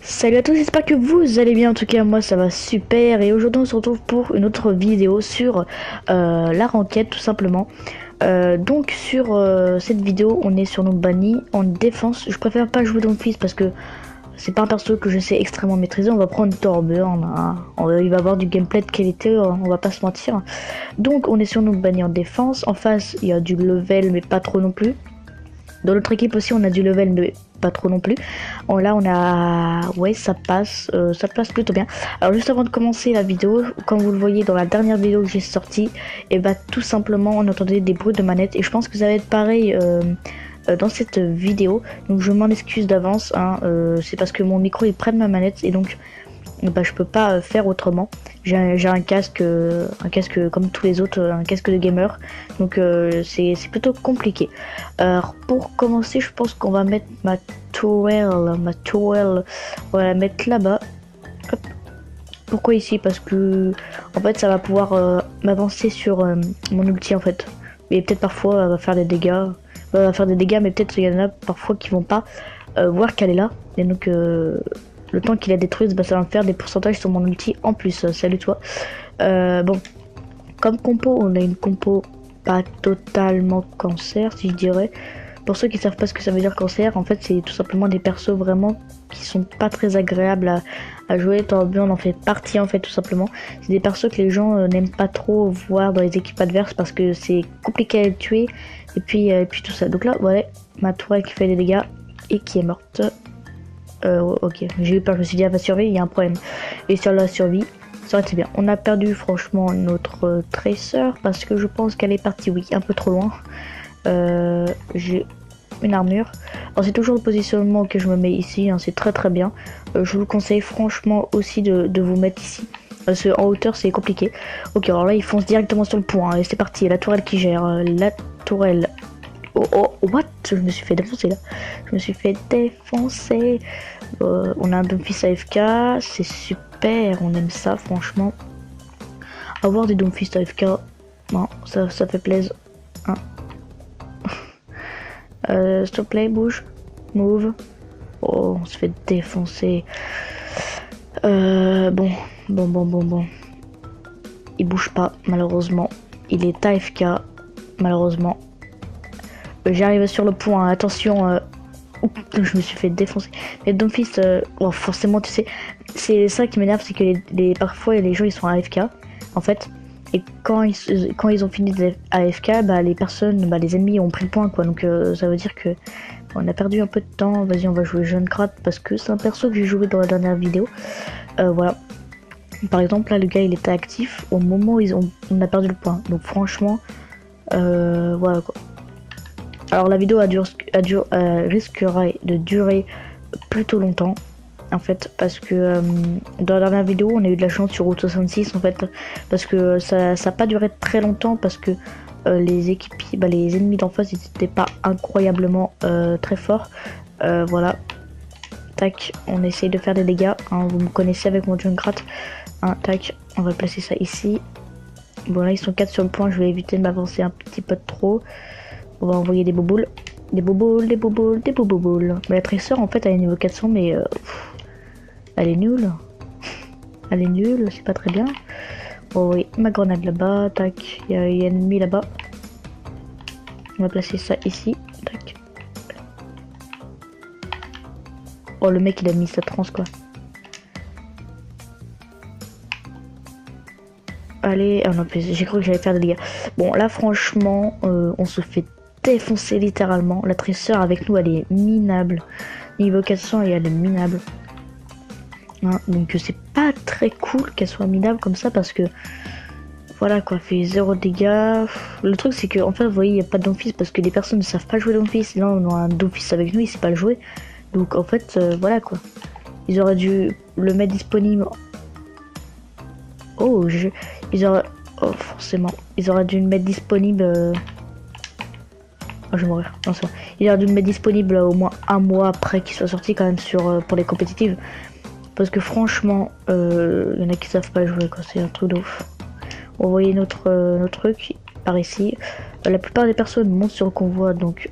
Salut à tous, j'espère que vous allez bien. En tout cas, moi ça va super. Et aujourd'hui, on se retrouve pour une autre vidéo sur la ranked, tout simplement. Donc, sur cette vidéo, on est sur nos bannis en défense. Je préfère pas jouer dans fils parce que c'est pas un perso que je sais extrêmement maîtriser. On va prendre Thorburn, hein. Il va avoir du gameplay de qualité, on va pas se mentir. Donc, on est sur nos bannis en défense. En face, il y a du level, mais pas trop non plus. Dans notre équipe aussi, on a du level, mais pas trop non plus. Là, on a... Ouais, ça passe plutôt bien. Alors, juste avant de commencer la vidéo, comme vous le voyez dans la dernière vidéo que j'ai sortie, et bah tout simplement, on entendait des bruits de manette. Et je pense que ça va être pareil dans cette vidéo. Donc, je m'en excuse d'avance. Hein, c'est parce que mon micro, il prenne ma manette. Et donc, bah, je peux pas faire autrement. J'ai un casque comme tous les autres, un casque de gamer, donc c'est plutôt compliqué. Alors pour commencer, je pense qu'on va mettre ma tourelle, on va la mettre là-bas. Pourquoi ici? Parce que en fait ça va pouvoir m'avancer sur mon ulti en fait. Et peut-être parfois elle va faire des dégâts, mais peut-être il y en a parfois qui vont pas voir qu'elle est là, et donc le temps qu'il a détruit, bah, ça va me faire des pourcentages sur mon ulti en plus. Salut toi. Bon, comme compo, on a une compo pas totalement cancer, si je dirais. Pour ceux qui savent pas ce que ça veut dire cancer, en fait, c'est tout simplement des persos vraiment qui sont pas très agréables à jouer. Torbjorn en fait partie, en fait, tout simplement. C'est des persos que les gens n'aiment pas trop voir dans les équipes adverses parce que c'est compliqué à les tuer. Et puis tout ça. Donc là, voilà, ma tourelle qui fait des dégâts et qui est morte. Ok, j'ai eu peur, je me suis dit, elle va survivre, il y a un problème. Et sur la survie, ça aurait été bien. On a perdu franchement notre Tracer parce que je pense qu'elle est partie, oui, un peu trop loin. J'ai une armure. Alors c'est toujours le positionnement que je me mets ici, hein, c'est très très bien. Je vous conseille franchement aussi de vous mettre ici. Parce qu'en hauteur c'est compliqué. Ok, alors là il fonce directement sur le point, hein, et c'est parti, la tourelle qui gère. La tourelle. Oh, what? Je me suis fait défoncer là. Je me suis fait défoncer. On a un Doomfist AFK, c'est super, on aime ça franchement. Avoir des Doomfist AFK, bon, ça fait plaisir. Hein. S'il te plaît, bouge, move. Oh, on se fait défoncer. Bon. Il bouge pas, malheureusement. Il est AFK, malheureusement. J'arrive sur le point, attention. Je me suis fait défoncer. Mais Doomfist, oh, forcément, tu sais, c'est ça qui m'énerve, c'est que parfois les gens ils sont AFK, en fait, et quand ils ont fini AFK, bah les personnes, bah les ennemis ont pris le point, quoi. Donc ça veut dire que on a perdu un peu de temps. Vas-y, on va jouer Junkrat parce que c'est un perso que j'ai joué dans la dernière vidéo. Voilà. Par exemple, là, le gars il était actif au moment où on a perdu le point. Donc franchement, voilà quoi. Alors la vidéo risquerait de durer plutôt longtemps en fait, parce que dans la dernière vidéo on a eu de la chance sur Route 66 en fait, parce que ça n'a pas duré très longtemps parce que les équipiers, bah, les ennemis d'en face ils n'étaient pas incroyablement très forts. Voilà, tac, on essaye de faire des dégâts, hein, vous me connaissez avec mon Junkrat, hein, tac, on va placer ça ici. Bon là ils sont 4 sur le point, je vais éviter de m'avancer un petit peu trop. On va envoyer des boboules. Des boboules. Mais la Tracer en fait elle est niveau 400 mais elle est nulle. Elle est nulle, c'est pas très bien. Oh oui, ma grenade là-bas, tac, il y a un ennemi là-bas. On va placer ça ici, tac. Oh le mec il a mis sa transe quoi. Allez, oh non, j'ai cru que j'allais faire des dégâts. Bon là franchement, on se fait défoncer littéralement. La Tracer avec nous elle est minable. Niveau 400 et elle est minable. Hein, donc c'est pas très cool qu'elle soit minable comme ça parce que voilà quoi, fait 0 dégâts. Le truc c'est que en fait vous voyez il n'y a pas de Doomfist parce que les personnes ne savent pas jouer Doomfist. Là on a un Doomfist avec nous, il sait pas le jouer. Donc en fait voilà quoi. Ils auraient dû le mettre disponible. Oh ils auraient. Oh forcément. Ils auraient dû le mettre disponible. Oh, je vais mourir. Non, c'est bon. Il aurait dû le mettre disponible au moins un mois après qu'il soit sorti quand même pour les compétitives. Parce que franchement, il y en a qui savent pas jouer, quoi. C'est un truc de ouf. On voyait notre truc par ici. La plupart des personnes montent sur le convoi, donc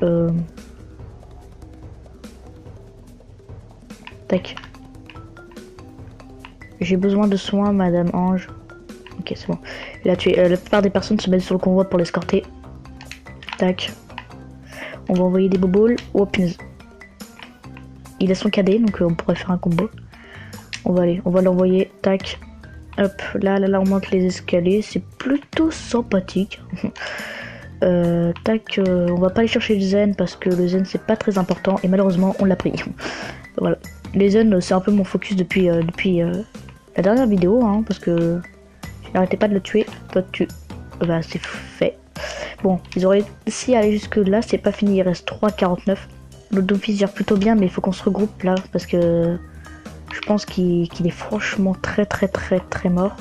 tac. J'ai besoin de soins, Madame Ange. Ok, c'est bon. Il a tué. La plupart des personnes se mettent sur le convoi pour l'escorter. Tac. On va envoyer des boboles. Oh punaise. Il a son cadet, donc on pourrait faire un combo. On va l'envoyer. Tac. Hop, là, on monte les escaliers. C'est plutôt sympathique. Tac, on va pas aller chercher le zen parce que le zen c'est pas très important et malheureusement on l'a pris. Voilà. Les zen c'est un peu mon focus depuis la dernière vidéo, hein, parce que j'arrêtais pas de le tuer. Toi tu... Bah c'est fait. Bon, ils auraient... Si aller jusque là, c'est pas fini, il reste 3,49. Le Doomfist gère plutôt bien, mais il faut qu'on se regroupe là, parce que je pense qu'il est franchement très mort.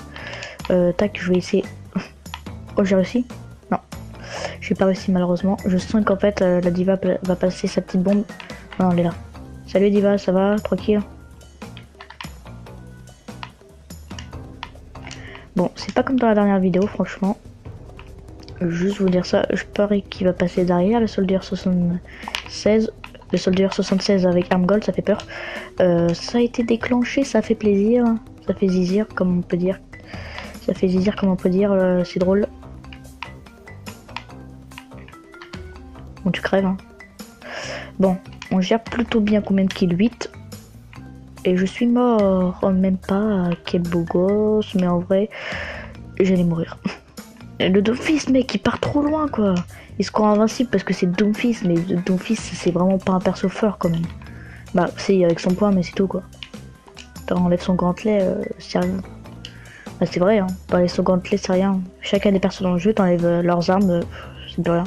Tac, je vais essayer... Oh, j'ai réussi? Non. J'ai pas réussi malheureusement. Je sens qu'en fait, la diva va passer sa petite bombe. Non, elle est là. Salut diva, ça va? Tranquille? Bon, c'est pas comme dans la dernière vidéo, franchement. Juste vous dire ça, je parie qu'il va passer derrière le soldier 76. Le soldier 76 avec arme gold, ça fait peur. Ça a été déclenché, ça fait plaisir. Ça fait zizir, comme on peut dire. Ça fait zizir, comme on peut dire, c'est drôle. Bon, tu crèves, hein. Bon, on gère plutôt bien combien de kills? 8. Et je suis mort. Oh, même pas, quel beau gosse, mais en vrai, j'allais mourir. Le Doomfist, mec, il part trop loin, quoi. Il se croit invincible parce que c'est Doomfist, mais Doomfist, c'est vraiment pas un perso fort, quand même. Bah, si, avec son poing, mais c'est tout, quoi. T'enlèves son gantelet, c'est rien. Bah, c'est vrai, hein. T'enlèves son gantelet, c'est rien. Chacun des persos dans le jeu, t'enlèves leurs armes, c'est plus rien.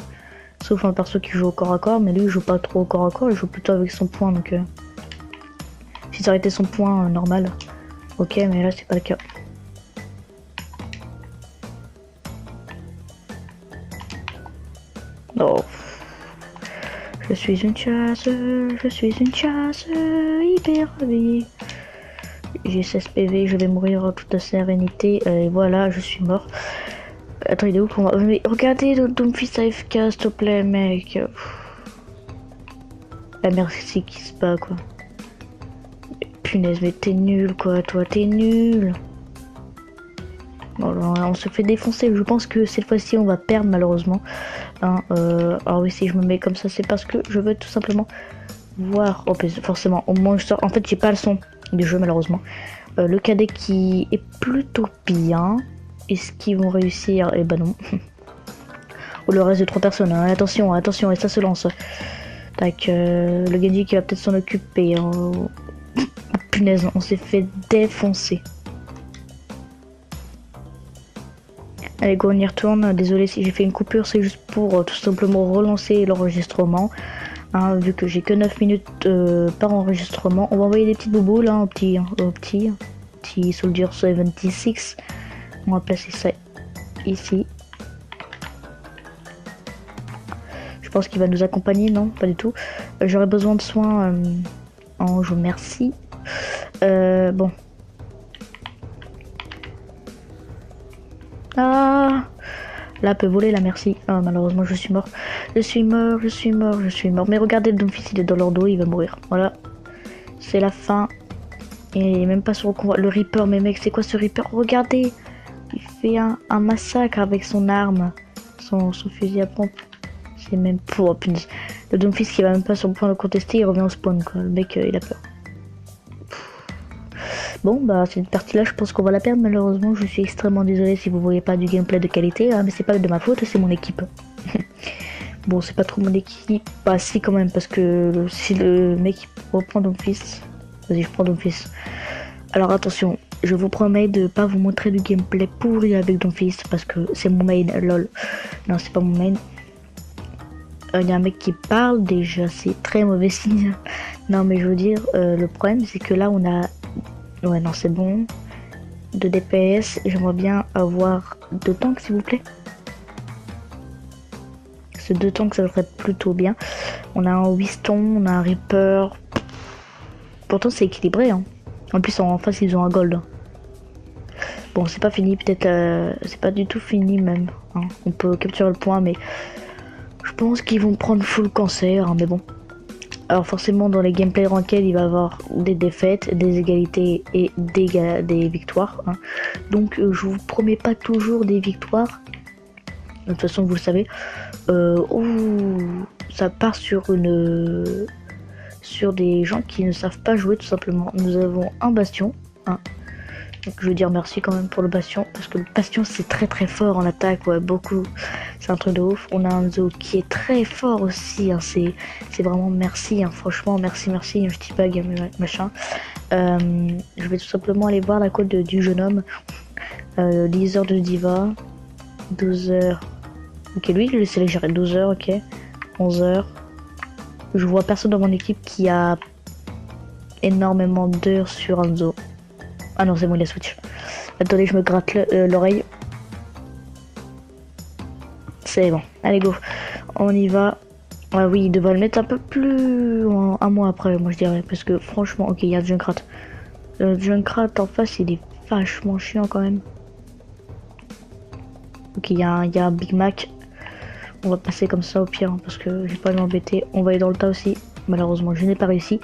Sauf un perso qui joue au corps à corps, mais lui, il joue pas trop au corps à corps, il joue plutôt avec son poing, donc... Si ça aurait été son poing normal, ok, mais là, c'est pas le cas. Oh. Je suis une chasse hyper réveillée. J'ai 16 PV, je vais mourir en toute sérénité. Et voilà, je suis mort. Attends, il est où pour moi? Mais regardez le Doomfist AFK, s'il te plaît, mec. La merci qui se bat, quoi. Punaise, mais t'es nul, quoi. Toi, t'es nul. Bon, on se fait défoncer. Je pense que cette fois-ci, on va perdre, malheureusement. Hein, alors oui, si je me mets comme ça, c'est parce que je veux tout simplement voir. Oh, forcément, au moins je sors. En fait, j'ai pas le son du jeu, malheureusement. Le cadet qui est plutôt bien. Est-ce qu'ils vont réussir? Eh ben non. Ou le reste de 3 personnes. Hein. Attention, attention, et ça se lance. Tac, le Genji qui va peut-être s'en occuper. Oh. Punaise, on s'est fait défoncer. Allez go, on y retourne. Désolé si j'ai fait une coupure, c'est juste pour tout simplement relancer l'enregistrement. Hein, vu que j'ai que 9 minutes par enregistrement. On va envoyer des petites boubous là, au petit Soldier 76. On va placer ça ici. Je pense qu'il va nous accompagner, non? Pas du tout. J'aurais besoin de soins. Ange, merci. Bon. Ah, là peut voler, là, merci. Ah, malheureusement, je suis mort. Je suis mort. Mais regardez, le Doomfist, il est dans leur dos, il va mourir. Voilà. C'est la fin. Et il est même pas sur le convoi. Le Reaper, mais mec, c'est quoi ce Reaper? Regardez. Il fait un massacre avec son arme. Son fusil à pompe. C'est même pour... Le Doomfist qui va même pas sur le point de contester, il revient au spawn, quoi. Le mec, il a peur. Bon, bah cette partie là je pense qu'on va la perdre, malheureusement. Je suis extrêmement désolé si vous voyez pas du gameplay de qualité, hein, mais c'est pas de ma faute, c'est mon équipe. Bon, c'est pas trop mon équipe, bah si quand même, parce que si le mec reprend Doomfist, vas-y, je prends Doomfist. Alors attention, je vous promets de pas vous montrer du gameplay pourri avec Doomfist, parce que c'est mon main, lol. Non, c'est pas mon main. Il y a un mec qui parle déjà, c'est très mauvais signe. Non, mais je veux dire, le problème c'est que là on a... Ouais, non, c'est bon. De DPS, j'aimerais bien avoir 2 tanks, s'il vous plaît. Ces 2 tanks, ça serait plutôt bien. On a un Whiston, on a un Reaper. Pourtant, c'est équilibré. Hein. En plus, en face, ils ont un gold. Bon, c'est pas fini, peut-être. C'est pas du tout fini, même. Hein. On peut capturer le point, mais je pense qu'ils vont prendre full cancer. Hein, mais bon, Alors forcément dans les gameplays ranked il va y avoir des défaites, des égalités et des victoires. Hein. Donc je vous promets pas toujours des victoires. De toute façon vous le savez. Ça part sur des gens qui ne savent pas jouer tout simplement. Nous avons un bastion. Hein. Donc je veux dire merci quand même pour le bastion. Parce que le bastion c'est très très fort en attaque. Ouais, beaucoup. C'est un truc de ouf. On a un zoo qui est très fort aussi. Hein. C'est vraiment merci. Hein. Franchement merci. Un petit bug machin. Je vais tout simplement aller voir la code du jeune homme. 10 heures de diva. 12 heures. Ok, lui, je vais laisser les gérer 12 heures, ok. 11 heures. Je vois personne dans mon équipe qui a énormément d'heures sur un zoo. Ah non, c'est bon, il a switch. Attendez, je me gratte l'oreille. C'est bon. Allez, go. On y va. Ah oui, il devrait le mettre un peu plus un mois après, moi je dirais. Parce que franchement, ok, il y a Junkrat. Le Junkrat en face, il est vachement chiant quand même. Ok, il y a un Big Mac. On va passer comme ça au pire hein, parce que j'ai pas à m'embêter. On va aller dans le tas aussi. Malheureusement, je n'ai pas réussi.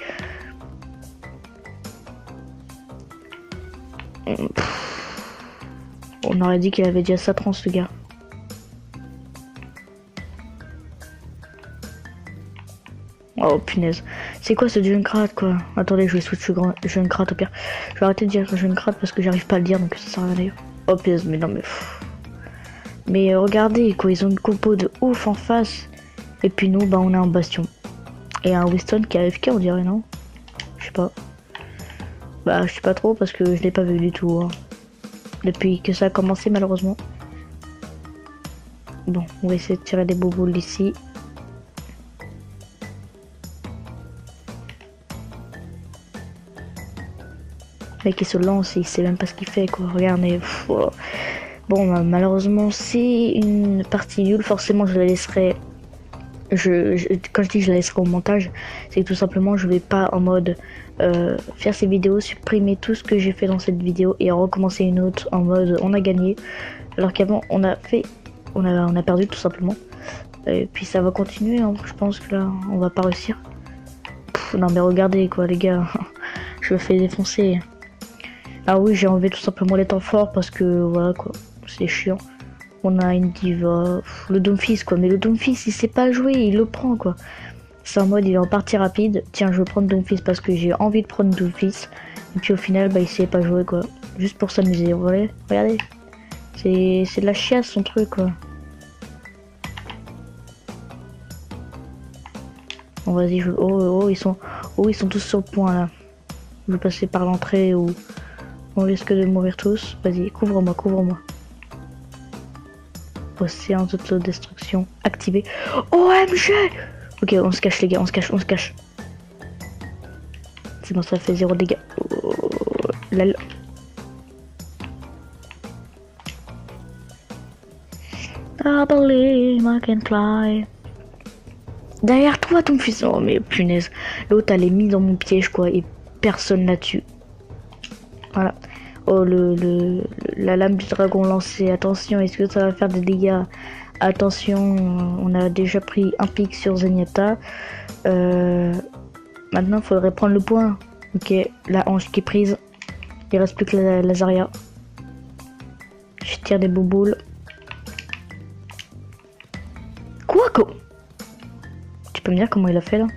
On aurait dit qu'il avait déjà sa trans, ce gars. Oh punaise. C'est quoi ce Junkrat quoi? Attendez, je vais switch Junkrat au pire. Je vais arrêter de dire Junkrat parce que j'arrive pas à le dire donc ça sert à rien d'ailleurs. Oh punaise, mais non mais... Mais regardez quoi, ils ont une compo de ouf en face. Et puis nous, bah on a un bastion. Et un Winston qui est AFK on dirait, non? Je sais pas. Bah je sais pas trop parce que je l'ai pas vu du tout. Hein. Depuis que ça a commencé malheureusement. Bon, on va essayer de tirer des bobos d'ici. Le mec il se lance, il sait même pas ce qu'il fait quoi. Regardez. Oh. Bon, bah, malheureusement, c'est une partie nulle. Forcément, je la laisserai. Quand je dis que je la laisserai au montage, c'est que tout simplement, je vais pas en mode faire ces vidéos, supprimer tout ce que j'ai fait dans cette vidéo et recommencer une autre en mode on a gagné. Alors qu'avant, on a perdu tout simplement. Et puis ça va continuer. Hein. Je pense que là, on va pas réussir. Non, mais regardez quoi, les gars. Je me fais défoncer. Ah oui, j'ai enlevé tout simplement les temps forts parce que voilà quoi. C'est chiant. On a une diva, le Doomfist quoi, mais le Doomfist il sait pas jouer, il le prend quoi. C'est en mode il est en partie rapide, tiens je vais prendre Doomfist parce que j'ai envie de prendre Doomfist. Et puis au final bah il sait pas jouer quoi, juste pour s'amuser, vous voyez, regardez. C'est de la chiasse son truc quoi. Bon vas-y, oh ils sont tous sur le point là. Je vais passer par l'entrée ou on risque de mourir tous. Vas-y, couvre-moi. Océan d'autodestruction activé. OMG! Ok, on se cache les gars, on se cache. C'est bon, ça fait 0 dégâts. Oh, lol. I believe I can fly. Derrière toi ton fils. Oh mais punaise. L'autre elle est mis dans mon piège quoi et personne là dessus. Voilà. Oh la lame du dragon lancée. Attention, est-ce que ça va faire des dégâts? Attention, on a déjà pris un pic sur Zenyatta. Maintenant, il faudrait prendre le point. Ok, la hanche qui est prise. Il reste plus que la Zarya. Je tire des bouboules. Quoi? Tu peux me dire comment il a fait là?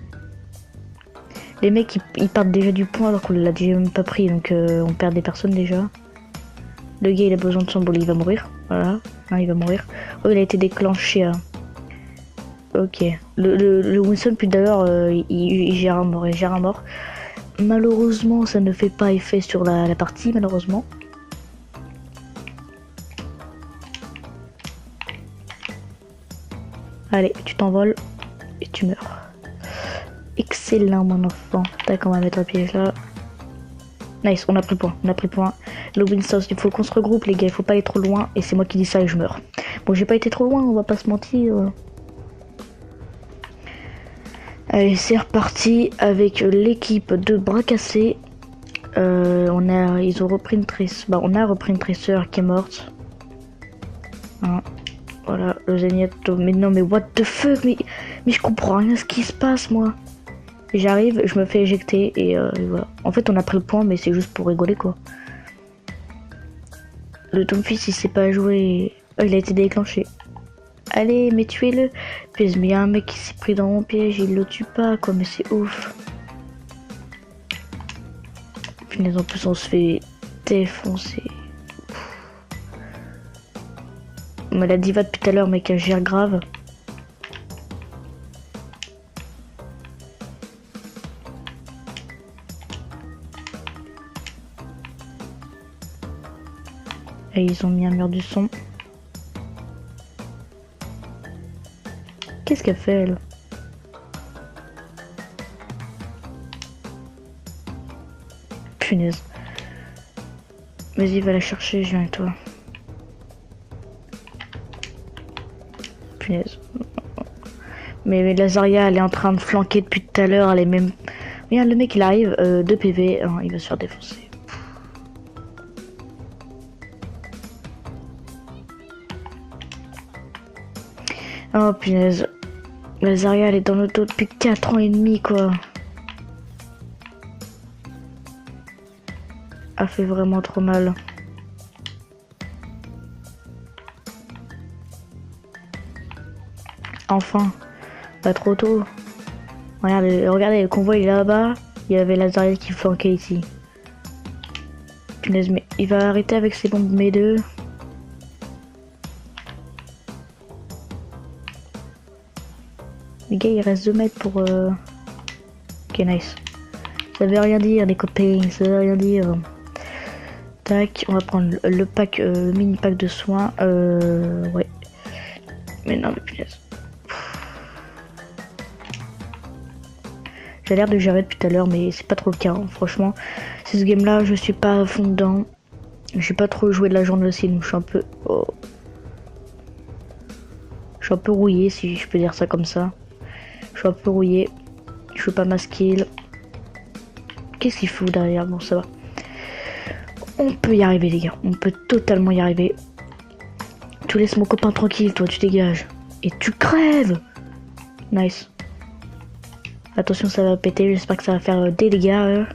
Les mecs ils partent déjà du point alors qu'on l'a déjà même pas pris donc on perd des personnes déjà. Le gars il a besoin de son bol, il va mourir. Voilà, hein, il va mourir. Oh il a été déclenché. Hein. Ok. Le Winston depuis d'ailleurs il gère un mort. Malheureusement ça ne fait pas effet sur la partie malheureusement. Allez, tu t'envoles et tu meurs. Excellent mon enfant. Tac, on va mettre un piège là. Nice, on a pris le point. Le Winston, il faut qu'on se regroupe les gars, il faut pas aller trop loin. Et c'est moi qui dis ça et je meurs. Bon, j'ai pas été trop loin, on va pas se mentir. Allez, c'est reparti avec l'équipe de bras cassés. Ils ont repris une tresse. Bah, on a repris une tresseur qui est morte. Hein. Voilà, le Zenyatta. Mais non, mais what the fuck, mais je comprends rien à ce qui se passe, moi. J'arrive, je me fais éjecter et voilà. En fait, on a pris le point, mais c'est juste pour rigoler quoi. Le Tompfist il sait pas jouer. Oh, il a été déclenché. Allez, mais tuez-le. Puis mais y a un mec qui s'est pris dans mon piège, il le tue pas quoi, mais c'est ouf. Puis en plus on se fait défoncer. On me l'a dit va depuis tout à l'heure, mec, elle gère grave. Et ils ont mis un mur du son. Qu'est-ce qu'elle fait elle? Punaise. Vas-y, va la chercher, je viens avec toi. Punaise. Mais Lazaria, elle est en train de flanquer depuis tout à l'heure, elle est même... Regarde, le mec il arrive, 2 PV, hein, il va se faire défoncer. Oh punaise. Lazaria, elle est dans le dos depuis 4 ans et demi quoi. A fait vraiment trop mal. Enfin, pas trop tôt. Regardez, le convoi il est là-bas. Il y avait Lazaria qui flanquait ici. Punaise, mais il va arrêter avec ses bombes mes deux. Les gars, il reste 2 mètres pour... Ok, nice. Ça veut rien dire, les copains, ça veut rien dire. Tac, on va prendre le pack, mini pack de soins. Ouais. Mais non, mais punaise. J'ai l'air de gérer depuis tout à l'heure, mais c'est pas trop le cas. Hein. Franchement, c'est ce game-là, je suis pas à fond dedans. J'ai pas trop joué de la journée aussi, donc je suis un peu... Oh. Je suis un peu rouillé, si je peux dire ça comme ça. Je suis un peu rouillé. Je fais pas ma skill. Qu'est-ce qu'il fout derrière? Bon, ça va. On peut y arriver, les gars. On peut totalement y arriver. Tu laisses mon copain tranquille, toi, tu dégages. Et tu crèves! Nice. Attention, ça va péter. J'espère que ça va faire des dégâts.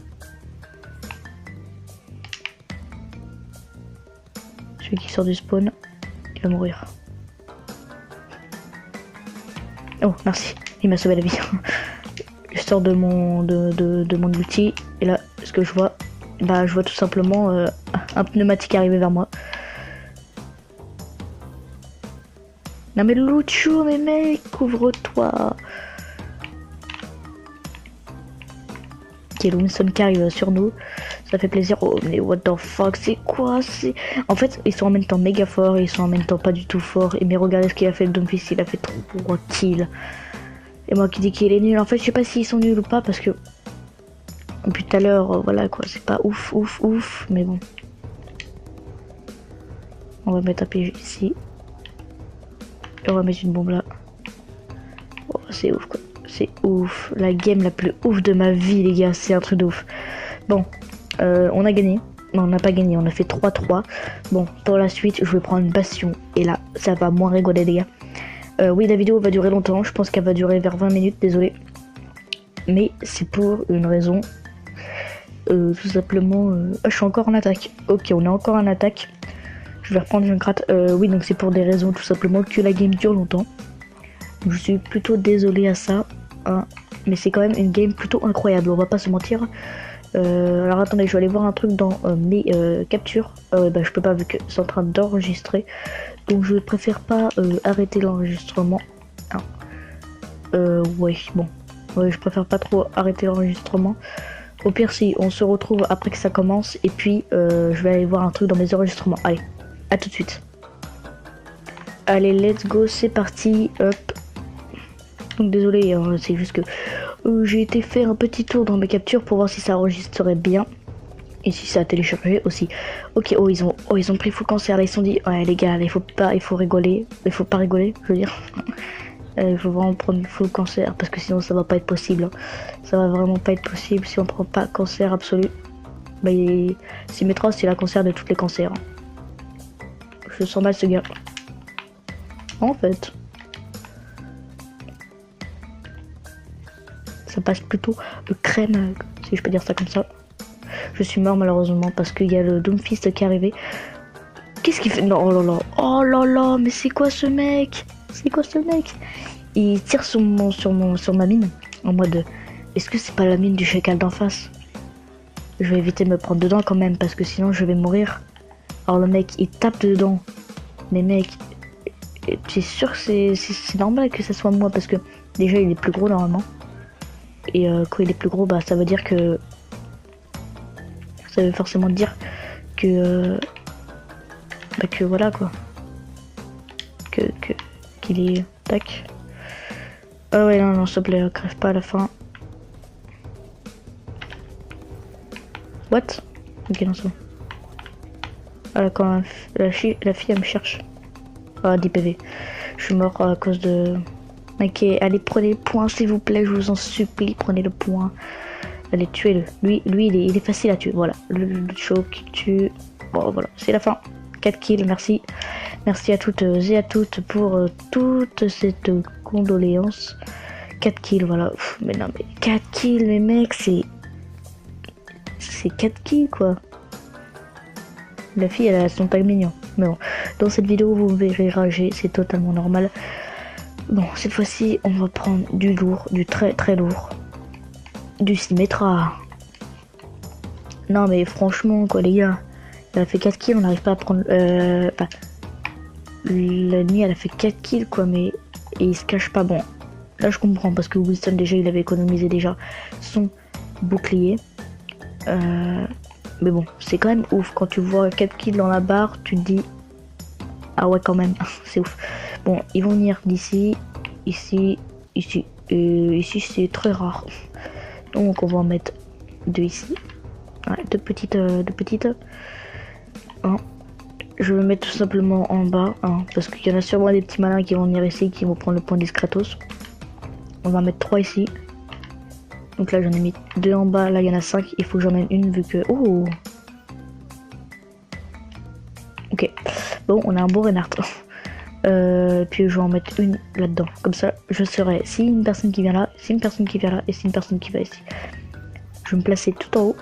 Celui qui sort du spawn, il va mourir. Oh, merci. Il m'a sauvé la vie. Je sors de mon mon outil et là, ce que je vois, bah, je vois tout simplement un pneumatique arriver vers moi. Non mais Lucho, mais mec, couvre-toi. Ok, Lumson qui arrive sur nous, ça fait plaisir. Oh mais what the fuck, c'est quoi? C'est... En fait, ils sont en même temps méga forts et ils sont en même temps pas du tout forts. Et mais regardez ce qu'il a fait le Doomfist, il a fait 3 kills. Et moi qui dis qu'il est nul, en fait je sais pas s'ils sont nuls ou pas parce que depuis tout à l'heure, voilà quoi, c'est pas ouf, ouf, ouf, mais bon. On va mettre un PG ici. Et on va mettre une bombe là. Oh, c'est ouf quoi, c'est ouf. La game la plus ouf de ma vie les gars, c'est un truc de ouf. Bon, on a gagné. Non, on n'a pas gagné, on a fait 3-3. Bon, pour la suite, je vais prendre une Bastion. Et là, ça va moins rigoler les gars. Oui, la vidéo va durer longtemps, je pense qu'elle va durer vers 20 minutes, désolé. Mais c'est pour une raison. Tout simplement... je suis encore en attaque. Ok, on est encore en attaque. Je vais reprendre une gratte. Oui, donc c'est pour des raisons tout simplement que la game dure longtemps. Je suis plutôt désolé à ça. Hein, mais c'est quand même une game plutôt incroyable, on va pas se mentir. Alors attendez, je vais aller voir un truc dans mes captures. Bah, je peux pas vu que c'est en train d'enregistrer. Donc je préfère pas arrêter l'enregistrement. Hein. Ouais, bon. Ouais, je préfère pas trop arrêter l'enregistrement. Au pire, si on se retrouve après que ça commence. Et puis, je vais aller voir un truc dans mes enregistrements. Allez, à tout de suite. Allez, let's go, c'est parti. Hop. Donc désolé, hein, c'est juste que j'ai été faire un petit tour dans mes captures pour voir si ça enregistrerait bien. Et si ça a téléchargé aussi. Ok, oh ils ont pris full cancer là, ils se sont dit ouais les gars, il faut rigoler. Il faut pas rigoler, je veux dire. Il faut vraiment prendre full cancer parce que sinon ça va pas être possible. Hein. Ça va vraiment pas être possible si on prend pas cancer absolu. Bah Symmetros c'est la cancer de tous les cancers. Hein. Je sens mal ce gars. En fait. ça passe plutôt crème, si je peux dire ça comme ça. Je suis mort malheureusement parce qu'il y a le Doomfist qui est arrivé. Qu'est-ce qu'il fait? Non, oh là là, mais c'est quoi ce mec? C'est quoi ce mec? Il tire sur ma mine en mode, est-ce que c'est pas la mine du chacal d'en face? Je vais éviter de me prendre dedans quand même parce que sinon je vais mourir. Alors le mec il tape dedans. Mais mec, tu es sûr que c'est normal que ça soit moi parce que déjà il est plus gros normalement. Et quand il est plus gros, bah ça veut dire que... Ça veut forcément dire que... bah que voilà quoi. Qu'il est... Tac. Ah ouais non s'il te plaît, crève pas à la fin. What? Ok non c'est bon. Ah quand la fille elle me cherche. Ah 10 PV. Je suis mort à cause de... Ok, allez prenez le point s'il vous plaît, je vous en supplie, prenez le point. Allez tuez-le. Lui il est facile à tuer, voilà. Le choc qui tue. Bon voilà, c'est la fin. 4 kills, merci. Merci à toutes et à toutes pour toute cette condoléance. 4 kills, voilà. Pff, mais non mais 4 kills, mais mec, c'est 4 kills quoi. La fille elle a son tag mignon. Mais bon, dans cette vidéo vous me verrez rager, c'est totalement normal. Bon, cette fois-ci on va prendre du lourd, du très très lourd. Du Symmetra. Non mais franchement quoi les gars. Elle a fait 4 kills, on n'arrive pas à prendre... Enfin, l'ennemi elle a fait 4 kills quoi, mais et il se cache pas. Bon, là je comprends parce que Winston déjà il avait économisé déjà son bouclier. Mais bon, c'est quand même ouf quand tu vois 4 kills dans la barre, tu te dis ah ouais quand même, c'est ouf. Bon, ils vont venir d'ici, ici, ici, et ici c'est très rare. Donc on va en mettre 2 ici. Ouais, deux petites. Hein. Je vais mettre tout simplement en bas, hein, parce qu'il y en a sûrement des petits malins qui vont venir ici, qui vont prendre le point discretos. On va mettre 3 ici. Donc là j'en ai mis 2 en bas, là il y en a 5, il faut que j'en mette une vu que... Oh. Ok, bon on a un beau Reinhardt. Puis je vais en mettre une là-dedans, comme ça je serai, si une personne qui vient là, si une personne qui vient là, et si une personne qui va ici. Je vais me placer tout en haut,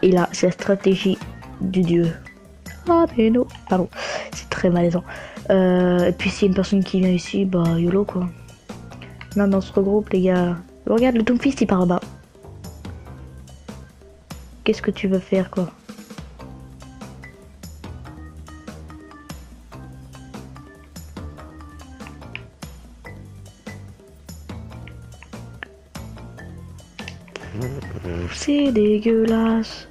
et là c'est la stratégie du dieu. Ah mais non, pardon, c'est très malaisant. Et puis s'il y a une personne qui vient ici, bah YOLO quoi. Non mais on se regroupe les gars. Regarde le Doomfist il part là-bas. Qu'est-ce que tu veux faire quoi? C'est dégueulasse.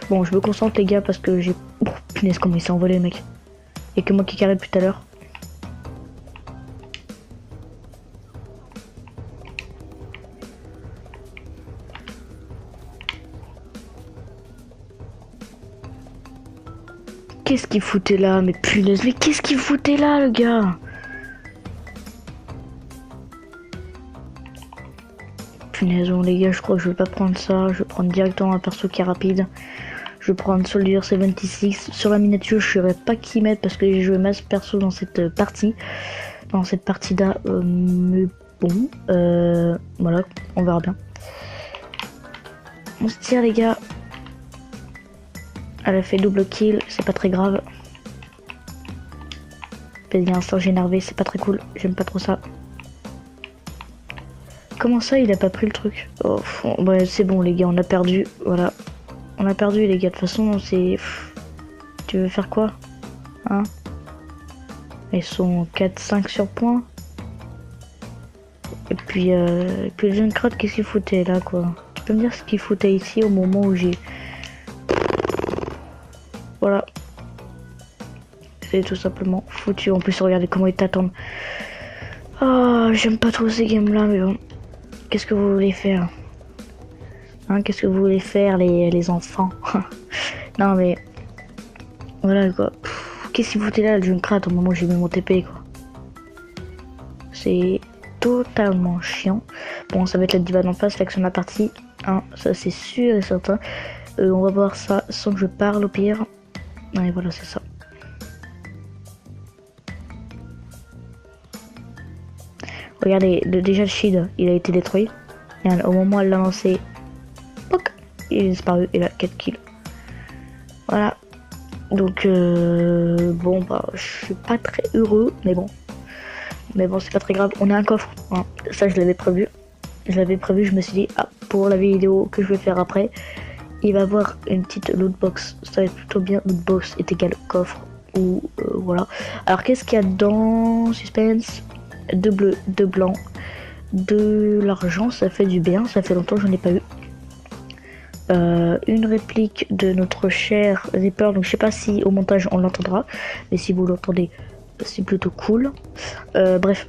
Bon je me concentre les gars parce que j'ai... Oh, punaise comment il s'est envolé le mec. Et que moi qui carré depuis tout à l'heure. Qu'est-ce qu'il foutait là? Mais punaise, mais qu'est-ce qu'il foutait là le gars? Punaise, bon les gars, je crois que je vais pas prendre ça. Je vais prendre directement un perso qui est rapide. Je vais prendre Soldier 76. Sur la miniature, je saurais pas qui mettre parce que j'ai joué masse perso dans cette partie. Dans cette partie-là. Mais bon, voilà, on verra bien. On se tire les gars. Elle a fait double kill, c'est pas très grave. Il y a un singe énervé, c'est pas très cool. J'aime pas trop ça. Comment ça, il a pas pris le truc? Oh, ouais, c'est bon les gars, on a perdu. Voilà. On a perdu les gars, de toute façon, c'est... Tu veux faire quoi? Hein? Ils sont 4-5 sur point. Et puis le jeune crotte, qu'est-ce qu'il foutait là quoi? Tu peux me dire ce qu'il foutait ici au moment où j'ai... Voilà. C'est tout simplement foutu. En plus, regardez comment ils t'attendent. Oh, j'aime pas trop ces games là, mais bon. Qu'est-ce que vous voulez faire? Hein, qu'est-ce que vous voulez faire les enfants? Non mais... Voilà quoi. Qu'est-ce qu'il foutait là le jeune crate au moment où j'ai mis mon TP quoi? C'est totalement chiant. Bon, ça va être la diva d'en face, l'action de la partie. Hein, ça c'est sûr et certain. On va voir ça sans que je parle au pire. Et voilà, c'est ça. Regardez, déjà le shield, il a été détruit. Regarde, au moment où elle l'a lancé, poc, il est disparu, il a 4 kills. Voilà. Donc bon bah je suis pas très heureux, mais bon c'est pas très grave. On a un coffre, hein. Ça je l'avais prévu. Je me suis dit ah, pour la vidéo que je vais faire après, il va y avoir une petite loot box. Ça va être plutôt bien. Loot box est égal coffre ou voilà. Alors qu'est-ce qu'il y a dans suspense? 2 bleus, 2 blancs, de l'argent, ça fait du bien. Ça fait longtemps que j'en ai pas eu. Une réplique de notre cher Reaper, donc je sais pas si au montage on l'entendra, mais si vous l'entendez c'est plutôt cool. Bref,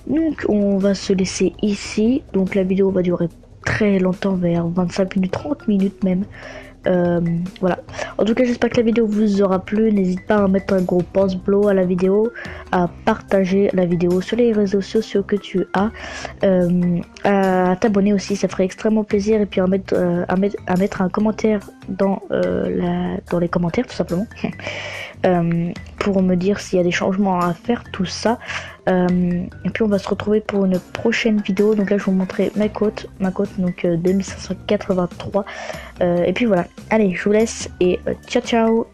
donc on va se laisser ici, donc la vidéo va durer très longtemps, vers 25 minutes, 30 minutes même. Voilà, en tout cas j'espère que la vidéo vous aura plu. N'hésite pas à mettre un gros pouce bleu à la vidéo, à partager la vidéo sur les réseaux sociaux que tu as, à t'abonner aussi, ça ferait extrêmement plaisir, et puis à mettre un commentaire dans les commentaires tout simplement. Pour me dire s'il y a des changements à faire, tout ça. Et puis on va se retrouver pour une prochaine vidéo. Donc là je vais vous montrer ma côte donc 2583. Et puis voilà, allez je vous laisse et ciao ciao.